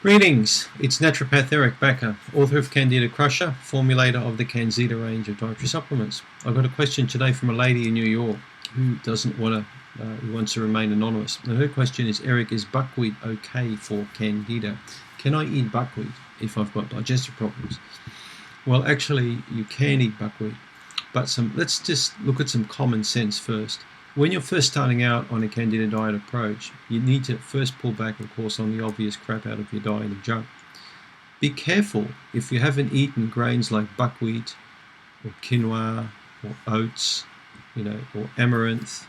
Greetings, it's naturopath Eric Bakker, author of Candida Crusher, formulator of the Canzida range of dietary supplements. I've got a question today from a lady in New York who wants to remain anonymous. And her question is, Eric, is buckwheat okay for Candida? Can I eat buckwheat if I've got digestive problems? Well, actually, you can eat buckwheat, but let's just look at some common sense first. When you're first starting out on a Candida diet approach, you need to first pull back, of course, on the obvious crap out of your diet of junk. Be careful if you haven't eaten grains like buckwheat or quinoa or oats, or amaranth,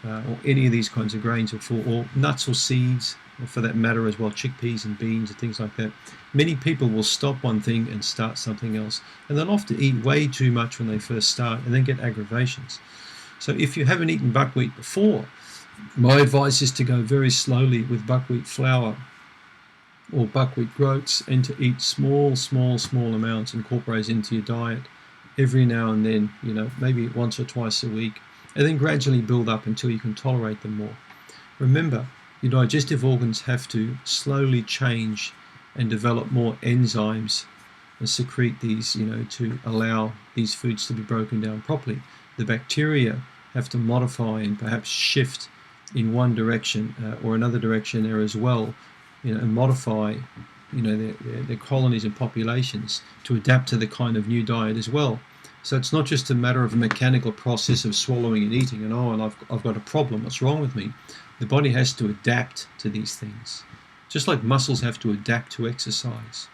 or any of these kinds of grains, or nuts or seeds, or for that matter as well, chickpeas and beans and things like that. Many people will stop one thing and start something else, and they'll often eat way too much when they first start and then get aggravations. So if you haven't eaten buckwheat before, my advice is to go very slowly with buckwheat flour or buckwheat groats, and to eat small amounts, incorporate into your diet every now and then, maybe once or twice a week, and then gradually build up until you can tolerate them more. Remember, your digestive organs have to slowly change and develop more enzymes and secrete these, to allow these foods to be broken down properly. The bacteria have to modify and perhaps shift in one direction or another direction there as well, and modify, their colonies and populations to adapt to the kind of new diet as well. So it's not just a matter of a mechanical process of swallowing and eating and I've got a problem, what's wrong with me? The body has to adapt to these things, just like muscles have to adapt to exercise,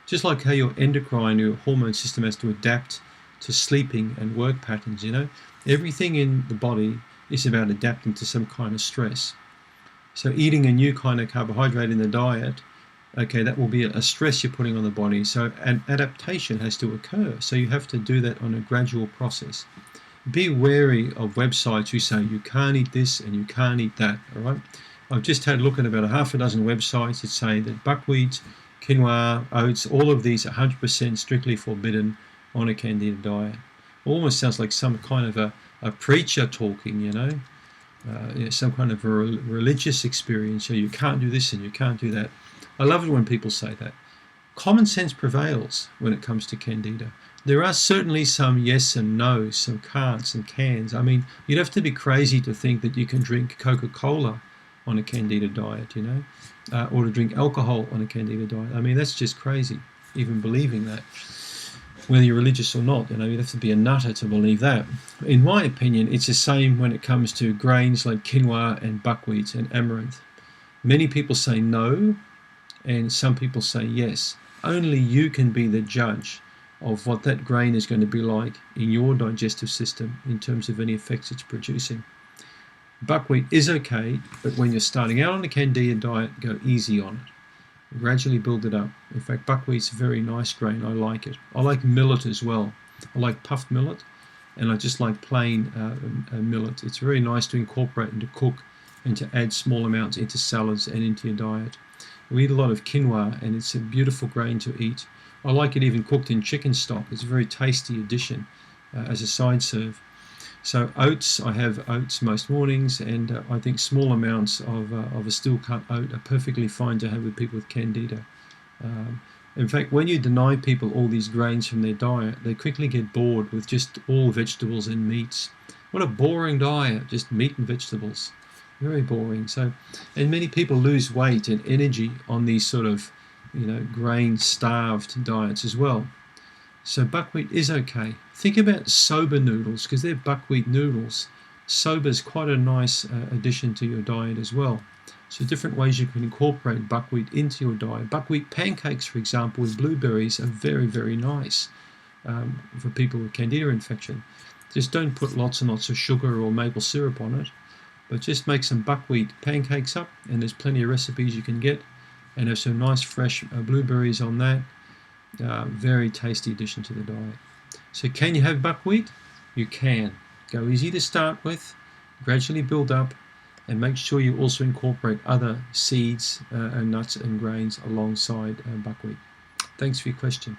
just like how your endocrine, your hormone system has to adapt to sleeping and work patterns. Everything in the body is about adapting to some kind of stress. So eating a new kind of carbohydrate in the diet, okay, that will be a stress you're putting on the body. So an adaptation has to occur. So you have to do that on a gradual process. Be wary of websites who say you can't eat this and you can't eat that, all right? I've just had a look at about a half a dozen websites that say that buckwheat, quinoa, oats, all of these are 100% strictly forbidden on a Candida diet. Almost sounds like some kind of a preacher talking, some kind of a religious experience. So you can't do this and you can't do that. I love it when people say that. Common sense prevails when it comes to Candida. There are certainly some yes and no, some can'ts and cans. I mean, you'd have to be crazy to think that you can drink Coca-Cola on a Candida diet, or to drink alcohol on a Candida diet. I mean, that's just crazy, even believing that. Whether you're religious or not, you'd have to be a nutter to believe that. In my opinion, it's the same when it comes to grains like quinoa and buckwheat and amaranth. Many people say no, and some people say yes. Only you can be the judge of what that grain is going to be like in your digestive system in terms of any effects it's producing. Buckwheat is okay, but when you're starting out on a Candida diet, go easy on it. Gradually build it up. In fact, buckwheat's a very nice grain. I like it. I like millet as well. I like puffed millet, and I just like plain millet. It's very nice to incorporate and to cook and to add small amounts into salads and into your diet. We eat a lot of quinoa, and it's a beautiful grain to eat. I like it even cooked in chicken stock. It's a very tasty addition as a side serve. So oats, I have oats most mornings, and I think small amounts of a steel cut oat are perfectly fine to have with people with Candida. In fact, when you deny people all these grains from their diet, they quickly get bored with just all vegetables and meats. What a boring diet, just meat and vegetables. Very boring. So, and many people lose weight and energy on these sort of, grain-starved diets as well. So buckwheat is okay. Think about soba noodles, because they're buckwheat noodles. Soba is quite a nice addition to your diet as well. So different ways you can incorporate buckwheat into your diet. Buckwheat pancakes, for example, with blueberries are very, very nice for people with Candida infection. Just don't put lots and lots of sugar or maple syrup on it, but just make some buckwheat pancakes up, and there's plenty of recipes you can get, and have some nice fresh blueberries on that. Very tasty addition to the diet. So can you have buckwheat? You can. Go easy to start with, gradually build up, and make sure you also incorporate other seeds and nuts and grains alongside buckwheat. Thanks for your question.